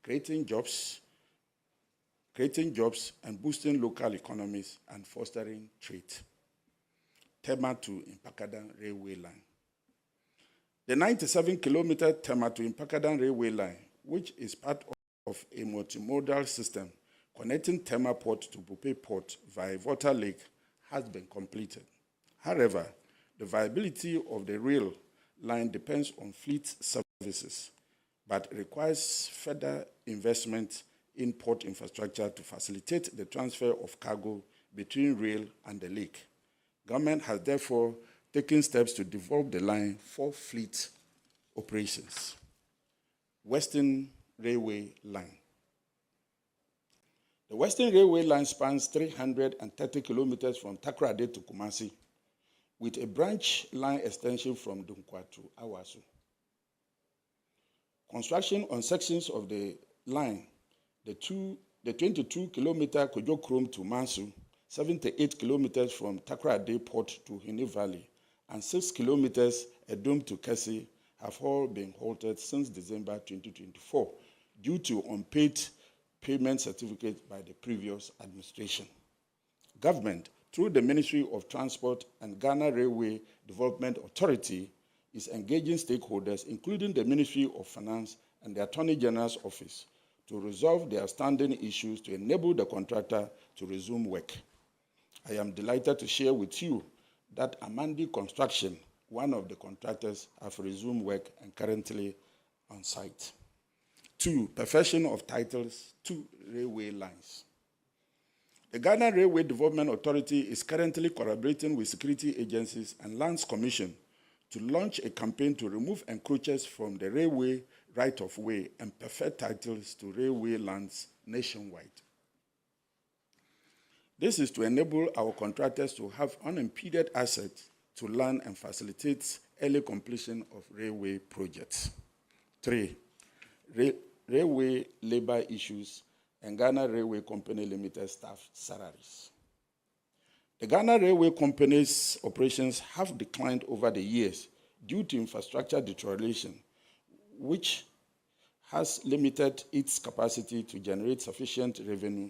creating jobs and boosting local economies and fostering trade. Tema to Mpakadan Railway Line. The 97-kilometer Tema to Mpakadan Railway Line, which is part of a multimodal system connecting Tema Port to Bupe Port via Water Lake, has been completed. However, the viability of the rail line depends on fleet services, but requires further investment in port infrastructure to facilitate the transfer of cargo between rail and the lake. Government has therefore taken steps to develop the line for fleet operations. Western Railway Line. The Western Railway Line spans 330 kilometers from Takoradi to Kumasi, with a branch line extension from Dunkwa to Awasu. Construction on sections of the line, the 22-kilometer Kojo Krom to Mansu, 78 kilometers from Takoradi Port to Hini Valley, and 6 kilometers Edom to Kesi have all been halted since December 2024 due to unpaid payment certificates by the previous administration. Government, through the Ministry of Transport and Ghana Railway Development Authority, is engaging stakeholders, including the Ministry of Finance and the Attorney General's Office, to resolve the outstanding issues to enable the contractor to resume work. I am delighted to share with you that Amandi Construction, one of the contractors, have resumed work and currently on site. 2. Perfection of titles to railway lines. The Ghana Railway Development Authority is currently collaborating with security agencies and Lands Commission to launch a campaign to remove encroachers from the railway right-of-way and perfect titles to railway lands nationwide. This is to enable our contractors to have unimpeded access to land and facilitate early completion of railway projects. 3. Railway labor issues and Ghana Railway Company Limited staff salaries. The Ghana Railway Company's operations have declined over the years due to infrastructure deterioration, which has limited its capacity to generate sufficient revenue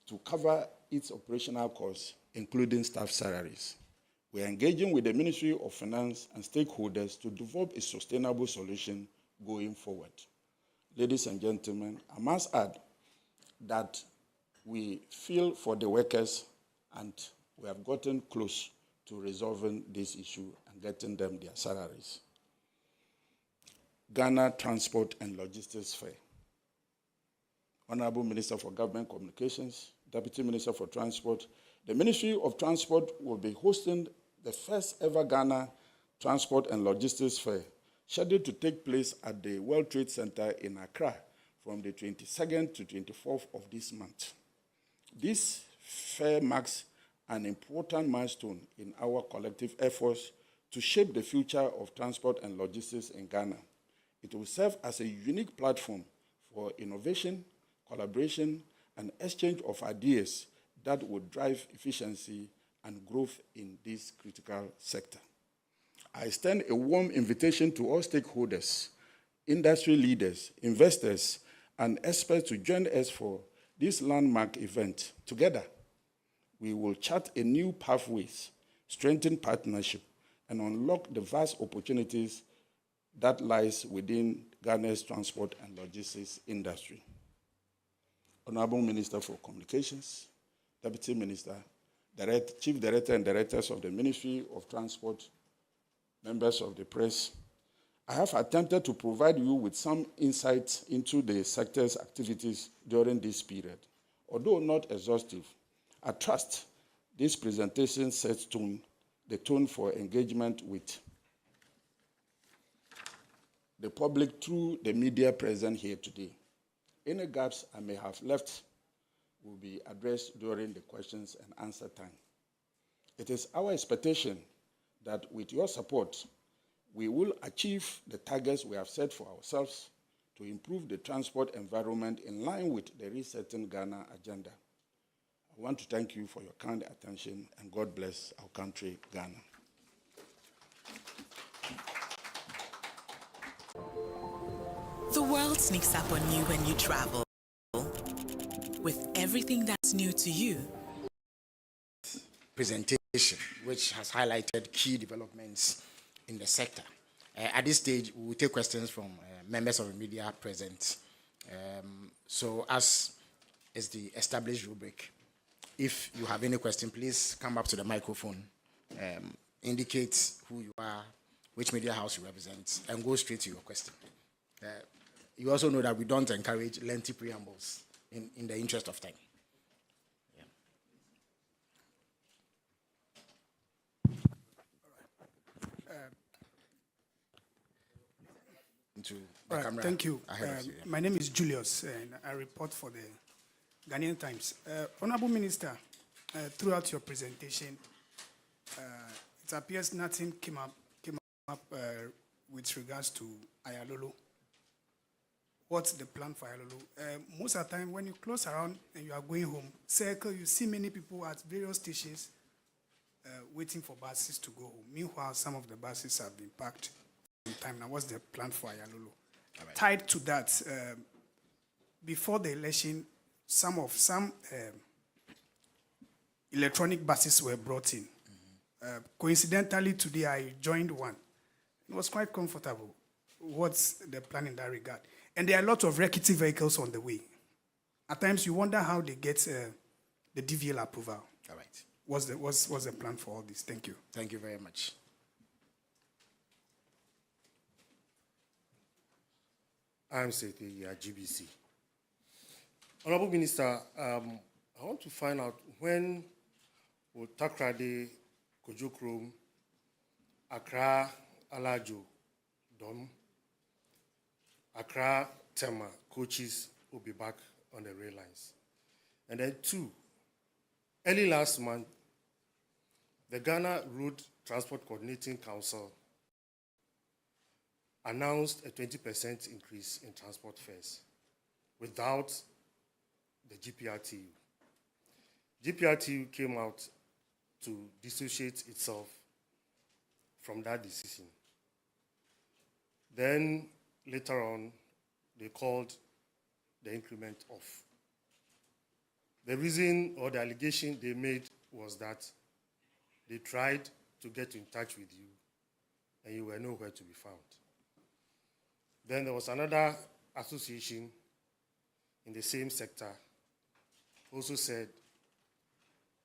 to cover its operational costs, including staff salaries. We are engaging with the Ministry of Finance and stakeholders to develop a sustainable solution going forward. Ladies and gentlemen, I must add that we feel for the workers and we have gotten close to resolving this issue and getting them their salaries. Ghana Transport and Logistics Fair. Honorable Minister for Government Communications, Deputy Minister for Transport, the Ministry of Transport will be hosting the first ever Ghana Transport and Logistics Fair, scheduled to take place at the World Trade Center in Accra from the 22nd to 24th of this month. This fair marks an important milestone in our collective efforts to shape the future of transport and logistics in Ghana. It will serve as a unique platform for innovation, collaboration, and exchange of ideas that would drive efficiency and growth in this critical sector. I extend a warm invitation to all stakeholders, industry leaders, investors, and experts to join us for this landmark event. Together, we will chart a new pathways, strengthen partnership, and unlock the vast opportunities that lies within Ghana's transport and logistics industry. Honorable Minister for Communications, Deputy Minister, Chief Director and Directors of the Ministry of Transport, members of the press, I have attempted to provide you with some insights into the sector's activities during this period. Although not exhaustive, I trust this presentation sets the tone for engagement with the public through the media present here today. Any gaps I may have left will be addressed during the questions and answer time. It is our expectation that with your support, we will achieve the targets we have set for ourselves to improve the transport environment in line with the Resetting Ghana agenda. I want to thank you for your kind attention, and God bless our country, Ghana. The world sneaks up on you when you travel. With everything that's new to you. Presentation, which has highlighted key developments in the sector. At this stage, we will take questions from members of the media present. So as is the established rubric, if you have any question, please come up to the microphone, indicate who you are, which media house you represent, and go straight to your question. You also know that we don't encourage lengthy preambles in the interest of time. All right, thank you. My name is Julius, and I report for the Ghanaian Times. Honorable Minister, throughout your presentation, it appears nothing came up with regards to Ayalolo. What's the plan for Ayalolo? Most of the time, when you close around and you are going home, circle, you see many people at various stations waiting for buses to go home. Meanwhile, some of the buses have been parked in time. Now, what's the plan for Ayalolo? Right. Tied to that, before the election, some electronic buses were brought in. Coincidentally, today I joined one. It was quite comfortable. What's the plan in that regard? And there are a lot of rickety vehicles on the way. At times, you wonder how they get the DVL approval. All right. What's the plan for all this? Thank you. Thank you very much. I'm Seti GBC. Honorable Minister, I want to find out when will Takrade, Kojokrom, Accra, Alajo, Dom, Accra, Tema, coaches will be back on the rail lines. And then two, early last month, the Ghana Road Transport Coordinating Council announced a 20% increase in transport fares without the GPRTU. GPRTU came out to dissociate itself from that decision. Then later on, they called the increment off. The reason or the allegation they made was that they tried to get in touch with you and you were nowhere to be found. Then there was another association in the same sector also said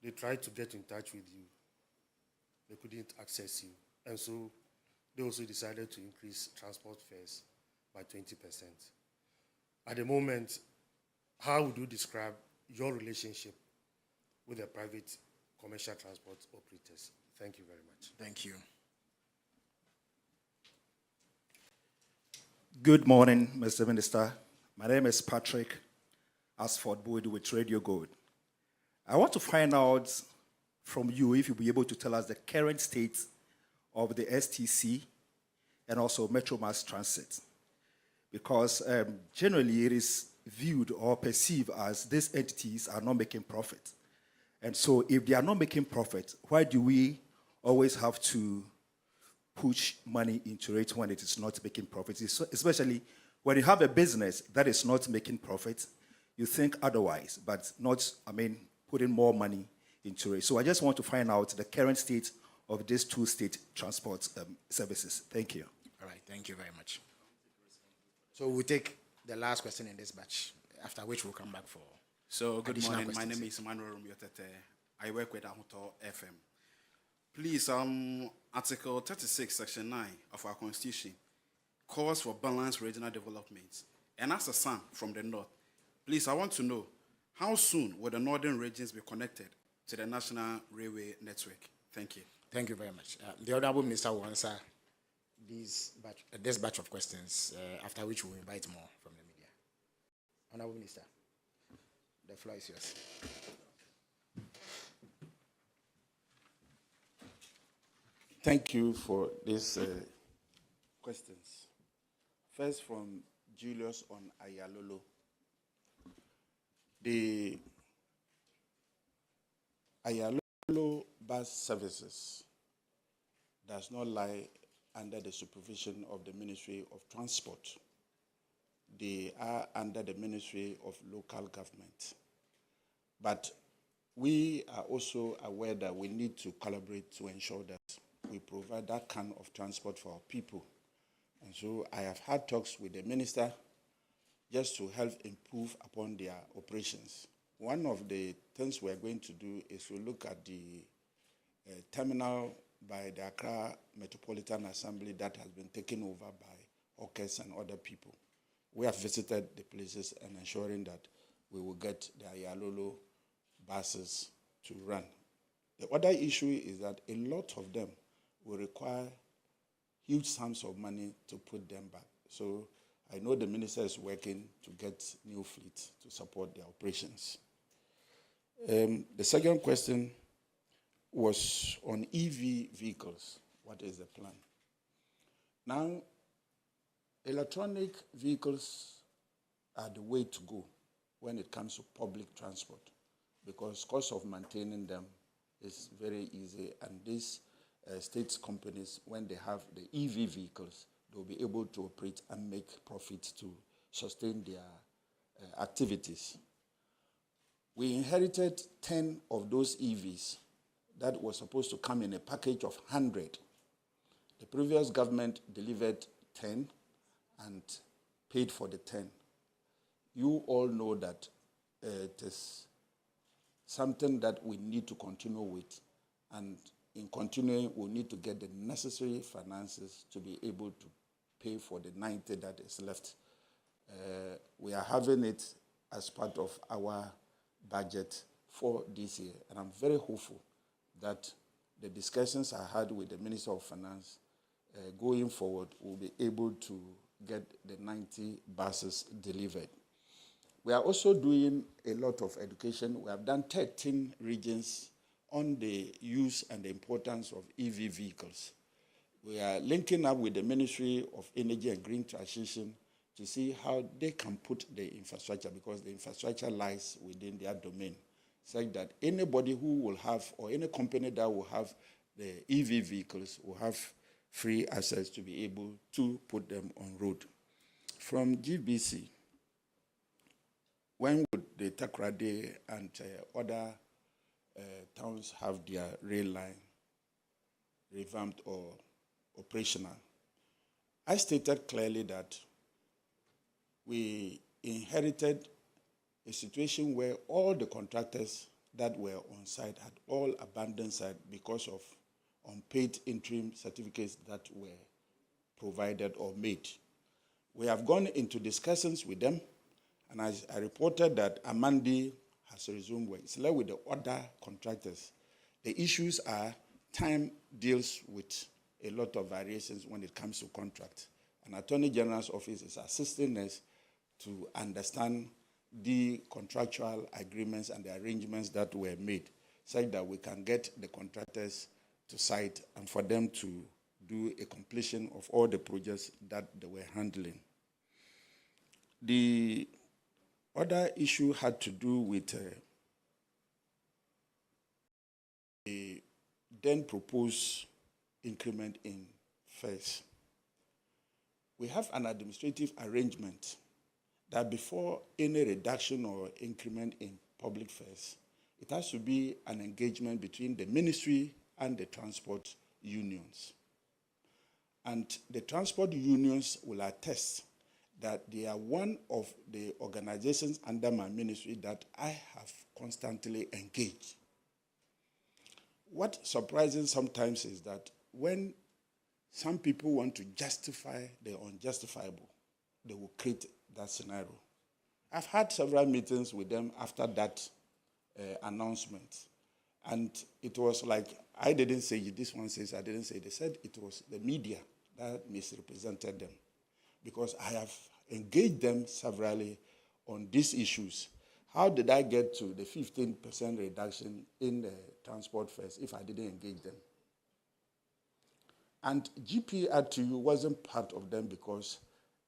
they tried to get in touch with you. They couldn't access you. And so they also decided to increase transport fares by 20%. At the moment, how would you describe your relationship with the private commercial transport operators? Thank you very much. Thank you. Good morning, Mr. Minister. My name is Patrick Asford Boyd with Radio Gold. I want to find out from you if you'll be able to tell us the current state of the STC and also Metro Mass Transit. Because generally it is viewed or perceived as these entities are not making profit. And so if they are not making profit, why do we always have to push money into it when it is not making profit? Especially when you have a business that is not making profit, you think otherwise, but not, putting more money into it. So I just want to find out the current state of these two state transport services. Thank you. All right, thank you very much. So we'll take the last question in this batch, after which we'll come back for. So good morning, my name is Emmanuel Romiotete. I work with Ahuto FM. Please, Article 36, Section 9 of our Constitution calls for balanced regional development. And as a son from the north, please, I want to know, how soon will the northern regions be connected to the National Railway Network? Thank you. Thank you very much. The Honorable Minister will answer this batch of questions, after which we'll invite more from the media. Honorable Minister, the floor is yours. Thank you for these questions. First, from Julius on Ayalolo. The Ayalolo bus services does not lie under the supervision of the Ministry of Transport. they are under the Ministry of Local Government. But we are also aware that we need to collaborate to ensure that we provide that kind of transport for our people. And so I have had talks with the minister just to help improve upon their operations. One of the things we're going to do is to look at the terminal by the Accra Metropolitan Assembly that has been taken over by hawkers and other people. We have visited the places and ensuring that we will get the Ayalolo buses to run. The other issue is that a lot of them will require huge sums of money to put them back. So I know the minister is working to get new fleet to support their operations. The second question was on EV vehicles. What is the plan? Now, electronic vehicles are the way to go when it comes to public transport, because cost of maintaining them is very easy, and these state companies, when they have the EV vehicles, they'll be able to operate and make profits to sustain their activities. We inherited 10 of those EVs that were supposed to come in a package of 100. The previous government delivered 10 and paid for the 10. You all know that it is something that we need to continue with, and in continuing, we'll need to get the necessary finances to be able to pay for the 90 that is left. We are having it as part of our budget for this year, and I'm very hopeful that the discussions I had with the Minister of Finance going forward will be able to get the 90 buses delivered. We are also doing a lot of education. We have done 13 regions on the use and the importance of EV vehicles. We are linking up with the Ministry of Energy and Green Transition to see how they can put the infrastructure, because the infrastructure lies within their domain, such that anybody who will have, or any company that will have the EV vehicles will have free access to be able to put them on road. From GBC, when would the Takoradi and other towns have their rail line revamped or operational? I stated clearly that we inherited a situation where all the contractors that were on site had all abandoned site because of unpaid interim certificates that were provided or made. We have gone into discussions with them, and I reported that Amandi has resumed work. It's left with the other contractors. The issues are time deals with a lot of variations when it comes to contract. And Attorney General's office is assisting us to understand the contractual agreements and the arrangements that were made, such that we can get the contractors to site and for them to do a completion of all the projects that they were handling. The other issue had to do with the then proposed increment in fares. We have an administrative arrangement that before any reduction or increment in public fares, it has to be an engagement between the ministry and the transport unions. And the transport unions will attest that they are one of the organizations under my ministry that I have constantly engaged. What surprises sometimes is that when some people want to justify the unjustifiable, they will create that scenario. I've had several meetings with them after that announcement. And it was like, I didn't say it, this one says I didn't say it. They said it was the media that misrepresented them, because I have engaged them severally on these issues. How did I get to the 15% reduction in the transport fares if I didn't engage them? And GPRTU wasn't part of them because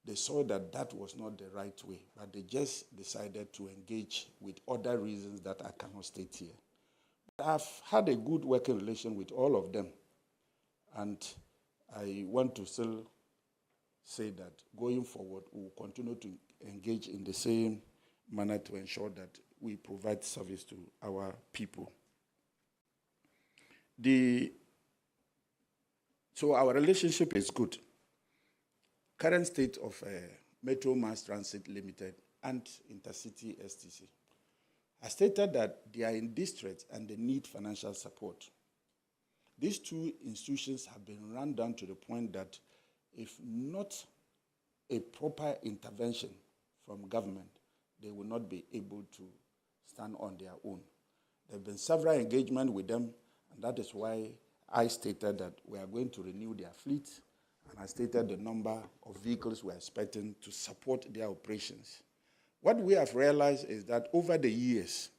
they saw that that was not the right way, but they just decided to engage with other reasons that I cannot state here. But I've had a good working relation with all of them, and I want to still say that going forward, we will continue to engage in the same manner to ensure that we provide service to our people. So our relationship is good. Current state of Metro Mass Transit Limited and Intercity STC. I stated that they are in distress and they need financial support. These two institutions have been run down to the point that if not a proper intervention from government, they will not be able to stand on their own. There have been several engagements with them, and that is why I stated that we are going to renew their fleet, and I stated the number of vehicles we are expecting to support their operations. What we have realized is that over the years,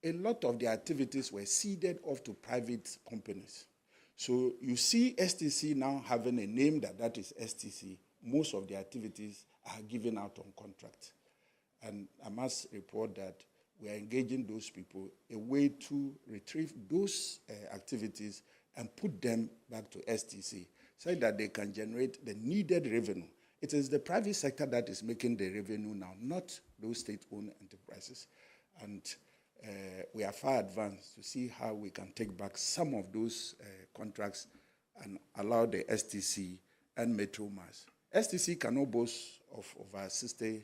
a lot of the activities were ceded off to private companies. So you see STC now having a name that is STC. Most of the activities are given out on contract. And I must report that we are engaging those people a way to retrieve those activities and put them back to STC so that they can generate the needed revenue. It is the private sector that is making the revenue now, not those state-owned enterprises. And we are far advanced to see how we can take back some of those contracts and allow the STC and Metro Mass. STC cannot boast of over 60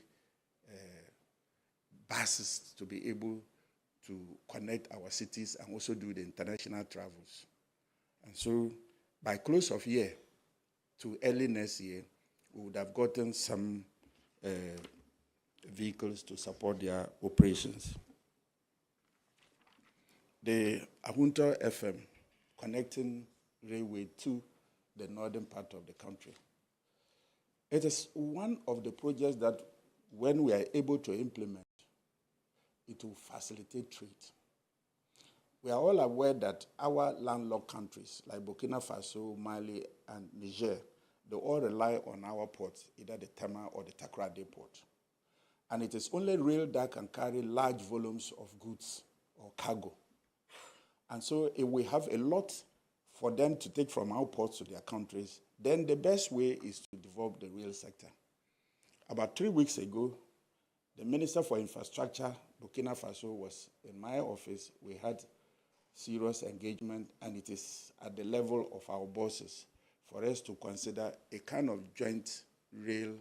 buses to be able to connect our cities and also do the international travels. And so by close of year to early next year, we would have gotten some vehicles to support their operations. The Ahunta FM connecting railway to the northern part of the country. It is one of the projects that when we are able to implement, it will facilitate trade. We are all aware that our landlocked countries like Burkina Faso, Mali, and Niger, they all rely on our ports, either the Tema or the Takoradi port. And it is only rail that can carry large volumes of goods or cargo. And so if we have a lot for them to take from our ports to their countries, then the best way is to develop the rail sector. About 3 weeks ago, the Minister for Infrastructure, Burkina Faso, was in my office. We had serious engagement, and it is at the level of our bosses for us to consider a kind of joint rail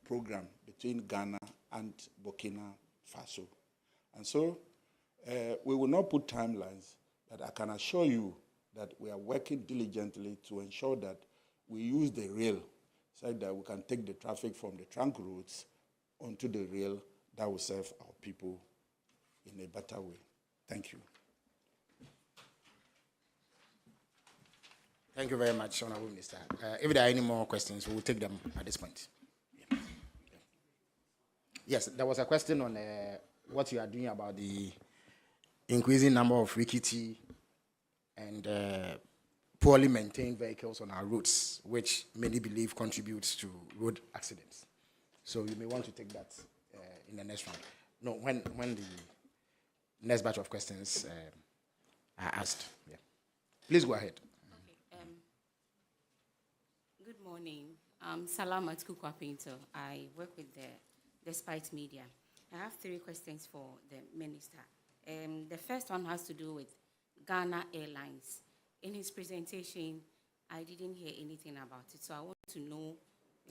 program between Ghana and Burkina Faso. And so we will not put timelines, but I can assure you that we are working diligently to ensure that we use the rail so that we can take the traffic from the trunk roads onto the rail that will serve our people in a better way. Thank you. Thank you very much, Honorable Minister. If there are any more questions, we will take them at this point. Yeah. Yes, there was a question on what you are doing about the increasing number of rickety and poorly maintained vehicles on our roads, which many believe contributes to road accidents. So you may want to take that in the next round. No, when the next batch of questions are asked. Yeah. Please go ahead. Okay. Good morning. I'm Salamat Kukwa Pinto. I work with the Spite Media. I have 3 questions for the minister. The first one has to do with Ghana Airlines. In his presentation, I didn't hear anything about it, so I want to know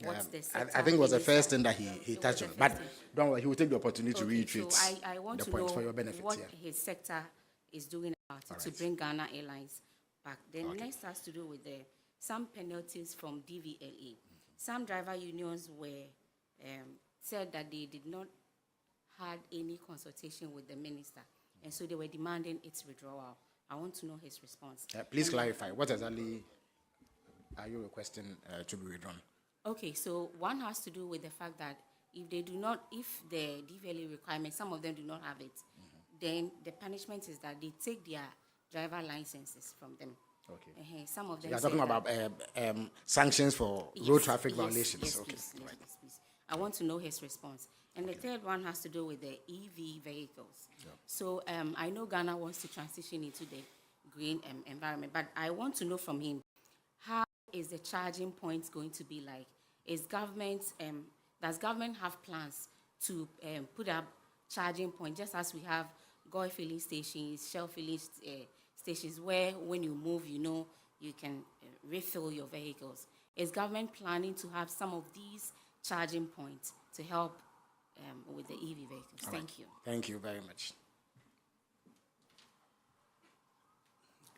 what's the sector. I think it was the first thing that he touched on, but don't worry, he will take the opportunity to reiterate so I want the to point know for your benefit. what his sector is doing about it to bring Ghana Airlines back. Then next has to do with some penalties from DVLA. Some driver unions were said that they did not had any consultation with the minister, and so they were demanding its withdrawal. I want to know his response. Please clarify, what exactly are you requesting to be withdrawn? Okay, so one has to do with the fact that if they do not, if the DVLA requirements, some of them do not have it, then the punishment is that they take their driver licenses from them. Okay. Some of them. You are talking about sanctions for road traffic violations. Yes, Okay. please, yes, please. I want to know his response. And the third one has to do with the EV vehicles. Yeah. So I know Ghana wants to transition into the green environment, but I want to know from him, how is the charging points going to be like? Is government Does government have plans to put up charging points, just as we have Goy filling stations, Shell filling stations, where when you move, you can refill your vehicles? Is government planning to have some of these charging points to help with the EV vehicles? Thank you. Thank you very much.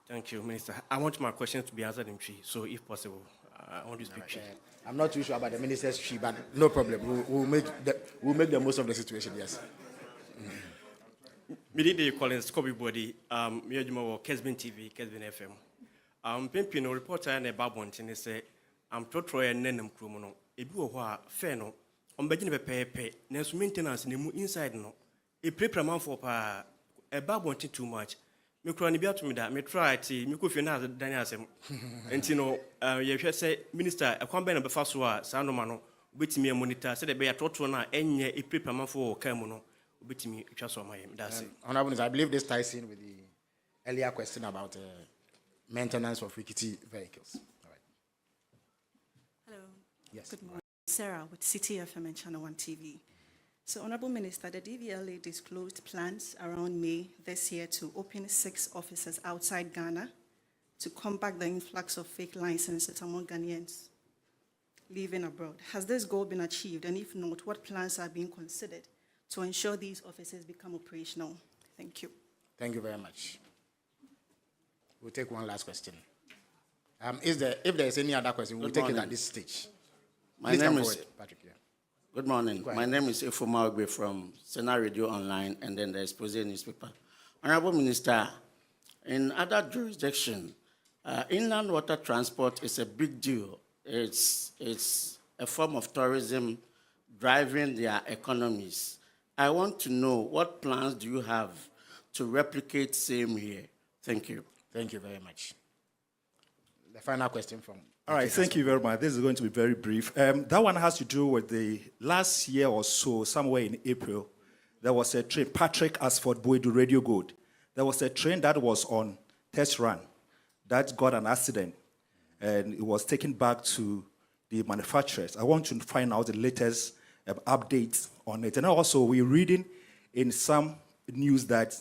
Thank you, Minister. I want my questions to be answered in three, so if possible, I want to speak three. I'm not too sure about the minister's tree, but no problem. We'll make the most of the situation, yes. Me did the Collins Kobe body, me ajuma Kesbin TV, Kesbin FM. Pimpino reporter and a babon and say, I'm Trotroy and Nenum Krumono, a bua fair no, on Begin Pepe, Nes maintenance in the inside no, a pre-praman for a babon too much. Me crony be out to me that me try to me could feel Daniel and you say, Minister, a combine of the first war, Sandomano, with me a monitor, said a bear Trotrona, and a pre-praman for Camono. That's it. Honorable Minister, I believe this ties in with the earlier question about maintenance of rickety vehicles. All right. Hello. Yes. Good morning. Sarah with City FM and Channel 1 TV. So, Honorable Minister, the DVLA disclosed plans around May this year to open 6 offices outside Ghana to combat the influx of fake licenses among Ghanaians living abroad. Has this goal been achieved? And if not, what plans are being considered to ensure these offices become operational? Thank you. Thank you very much. We'll take one last question. If there is any other question, we'll take it at this stage. My name is Patrick. Yeah. Good morning. My name is Ifoma Ogbe from Sena Radio Online and then the Expose newspaper. Honorable Minister, in other jurisdictions, inland water transport is a big deal. It's a form of tourism driving their economies. I want to know what plans do you have to replicate same here? Thank you. Thank you very much. The final question from... All right, thank you very much. This is going to be very brief. That one has to do with the last year or so, somewhere in April, there was a train, Patrick Asford Boydu Radio Gold. There was a train that was on test run that got an accident, and it was taken back to the manufacturers. I want to find out the latest updates on it. And also, we're reading in some news that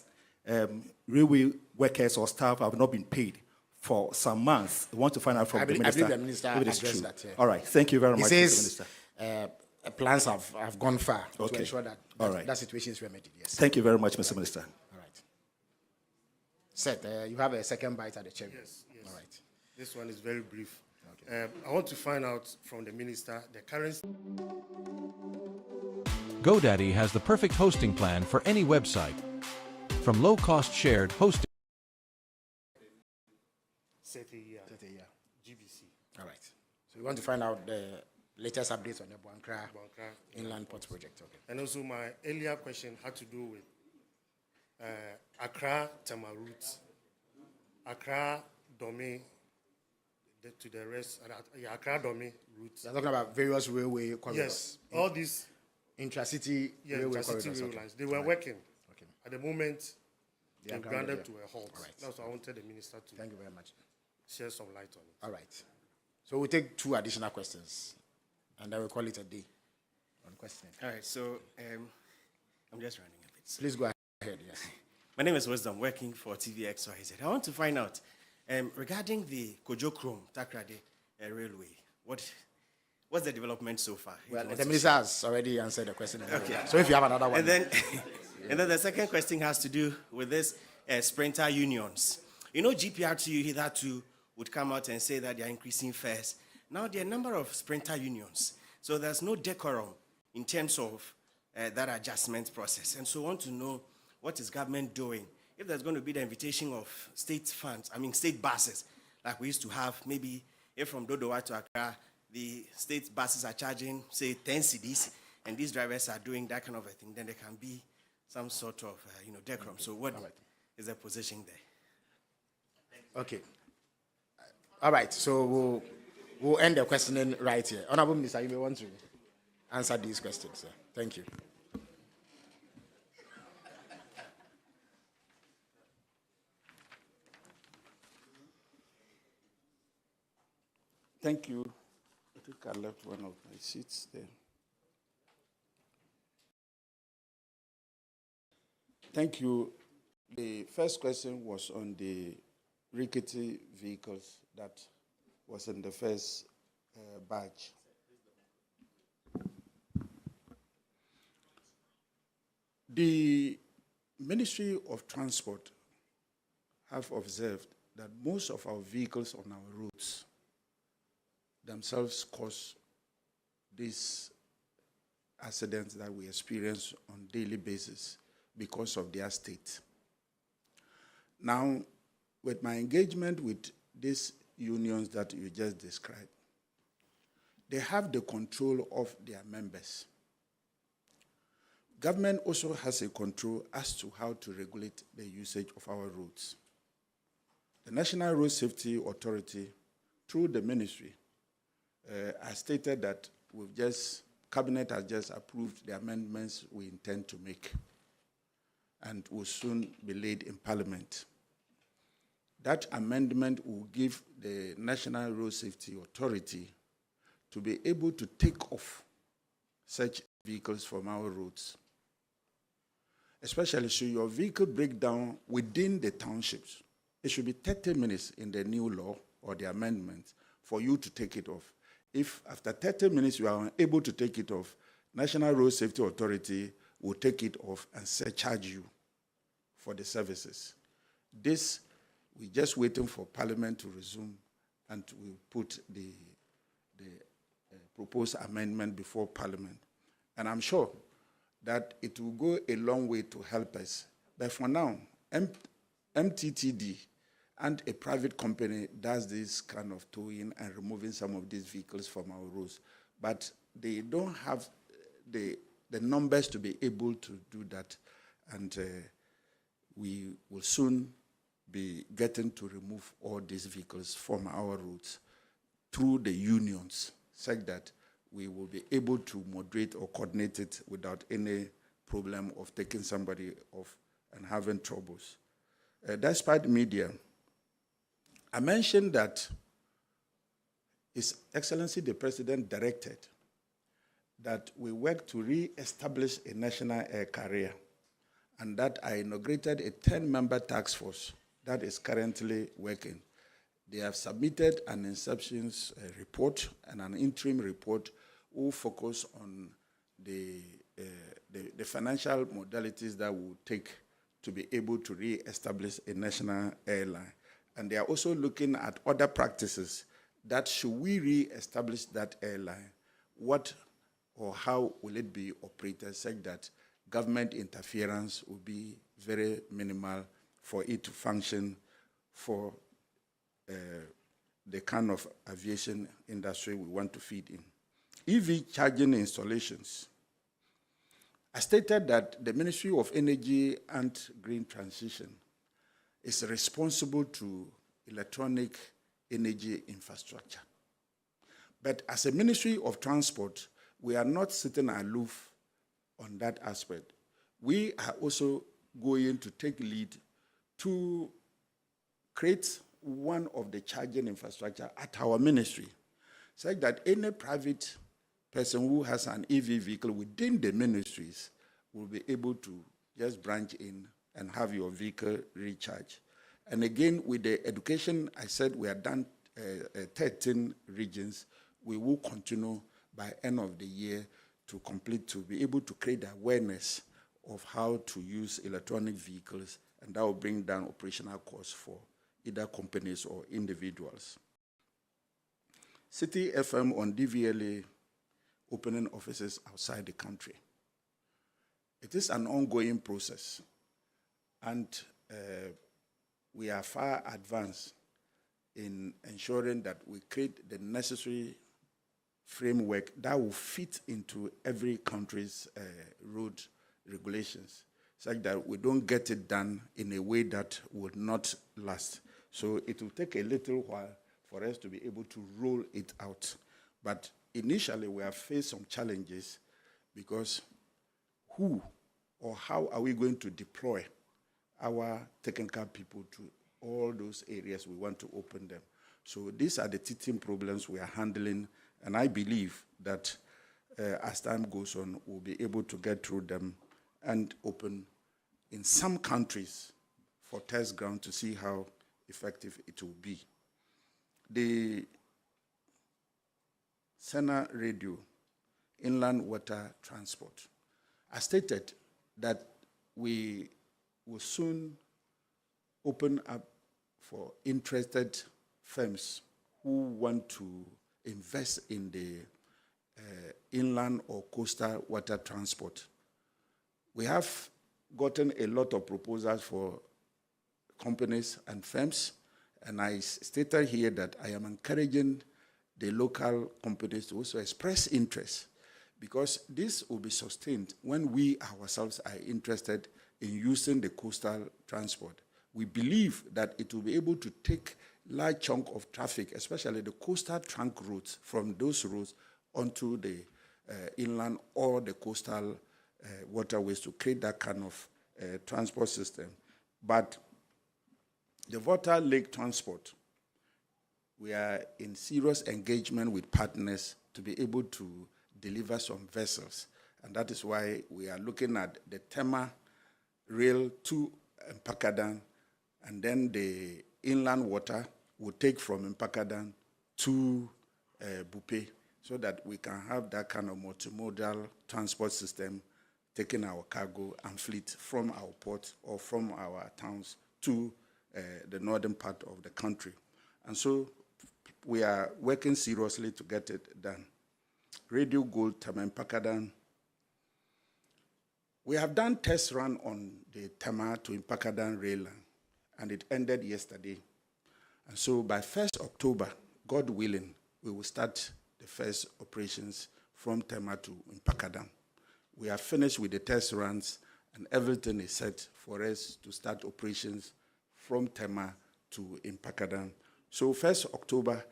railway workers or staff have not been paid for some months. We want to find out from the minister. I believe the minister addressed that. Yeah. All right. Thank you very much, says, Mr. Minister. Plans have gone far to ensure that that situation is remedied. Yes. Thank you very much, Mr. Minister. All right. Seth, you have a second bite at the cherry. Yes. All right. This one is very brief. Okay. I want to find out from the minister the current... GoDaddy has the perfect hosting plan for any website. From low-cost shared hosting. GBC. All right. So we want to find out the latest updates on the Buankra Inland Port Project. Okay. And also my earlier question had to do with Accra Tama route, Accra Dome to the rest, Accra Dome routes. You're talking about various railway corridors. Yes, all these intracity railway corridors. Rail lines. They were working. Okay. At the moment, they were grounded to a halt. All right. That's why I wanted the minister to Thank you very much. share some light on it. All right. So we'll take 2 additional questions, and then we'll call it a day on questioning. All right, so I'm just running a bit. Please go ahead, yes. My name is Wisdom, working for TVXYZ. I want to find out, regarding the Kojo Krom Takrade Railway, what's the development so far? Well, the minister has already answered the question. Okay. So if you have another one. And then the second question has to do with this sprinter unions. You know, GPR2 hitherto would come out and say that they are increasing fares. Now there are a number of sprinter unions. So there's no decorum in terms of that adjustment process. And so I want to know what is government doing. If there's going to be the invitation of state funds, state buses, like we used to have, maybe if from Dodowa to Accra, the state buses are charging, say, 10 cedis, and these drivers are doing that kind of a thing, then there can be some sort of, decorum. So what is the position there? Okay. All right, so we'll end the questioning right here. Honorable Minister, you may want to answer these questions, sir. Thank you. Thank you. I think I left one of my seats there. Thank you. The first question was on the rickety vehicles that was in the first batch. The Ministry of Transport have observed that most of our vehicles on our roads themselves cause these accidents that we experience on a daily basis because of their state. Now, with my engagement with these unions that you just described, they have the control of their members. Government also has a control as to how to regulate the usage of our roads. The National Road Safety Authority, through the ministry, has stated that Cabinet has just approved the amendments we intend to make and will soon be laid in Parliament. That amendment will give the National Road Safety Authority to be able to take off such vehicles from our roads. Especially should your vehicle break down within the townships, it should be 30 minutes in the new law or the amendment for you to take it off. If after 30 minutes you are unable to take it off, National Road Safety Authority will take it off and surcharge you for the services. This, we're just waiting for Parliament to resume and we'll put the proposed amendment before Parliament. And I'm sure that it will go a long way to help us. But for now, MTTD and a private company does this kind of towing and removing some of these vehicles from our roads. But they don't have the numbers to be able to do that. And we will soon be getting to remove all these vehicles from our roads through the unions, such that we will be able to moderate or coordinate it without any problem of taking somebody off and having troubles. Despite media, I mentioned that His Excellency the President directed that we work to re-establish a national air carrier, and that I inaugurated a 10-member task force that is currently working. They have submitted an inception report and an interim report who focus on the financial modalities that will take to be able to re-establish a national airline. And they are also looking at other practices that should we re-establish that airline, what or how will it be operated such that government interference will be very minimal for it to function for the kind of aviation industry we want to feed in. EV charging installations. I stated that the Ministry of Energy and Green Transition is responsible to electronic energy infrastructure. But as a Ministry of Transport, we are not sitting aloof on that aspect. We are also going to take lead to create one of the charging infrastructure at our ministry, so that any private person who has an EV vehicle within the ministries will be able to just branch in and have your vehicle recharged. And again, with the education, I said we have done 13 regions. We will continue by end of the year to complete, to be able to create awareness of how to use electronic vehicles, and that will bring down operational costs for either companies or individuals. City FM on DVLA opening offices outside the country. It is an ongoing process, and we are far advanced in ensuring that we create the necessary framework that will fit into every country's road regulations, such that we don't get it done in a way that would not last. So it will take a little while for us to be able to roll it out. But initially, we have faced some challenges because who or how are we going to deploy our technical people to all those areas we want to open them? So these are the teething problems we are handling, and I believe that as time goes on, we'll be able to get through them and open in some countries for test ground to see how effective it will be. The Sena Radio, inland water transport. I stated that we will soon open up for interested firms who want to invest in the inland or coastal water transport. We have gotten a lot of proposals for companies and firms, and I stated here that I am encouraging the local companies to also express interest, because this will be sustained when we ourselves are interested in using the coastal transport. We believe that it will be able to take large chunk of traffic, especially the coastal trunk routes, from those routes onto the inland or the coastal waterways to create that kind of transport system. But the water lake transport, we are in serious engagement with partners to be able to deliver some vessels. And that is why we are looking at the Tema rail to Mpakadan, and then the inland water will take from Mpakadan to Bupe, so that we can have that kind of multimodal transport system, taking our cargo and fleet from our port or from our towns to the northern part of the country. And so we are working seriously to get it done. Radio Gold, Tema Mpakadan. We have done test run on the Tema to Mpakadan rail line, and it ended yesterday. And so by 1st October, God willing, we will start the first operations from Tema to Mpakadan. We are finished with the test runs, and everything is set for us to start operations from Tema to Mpakadan. So 1st October,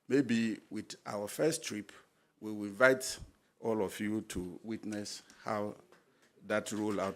maybe with our first trip, we will invite all of you to witness how that rollout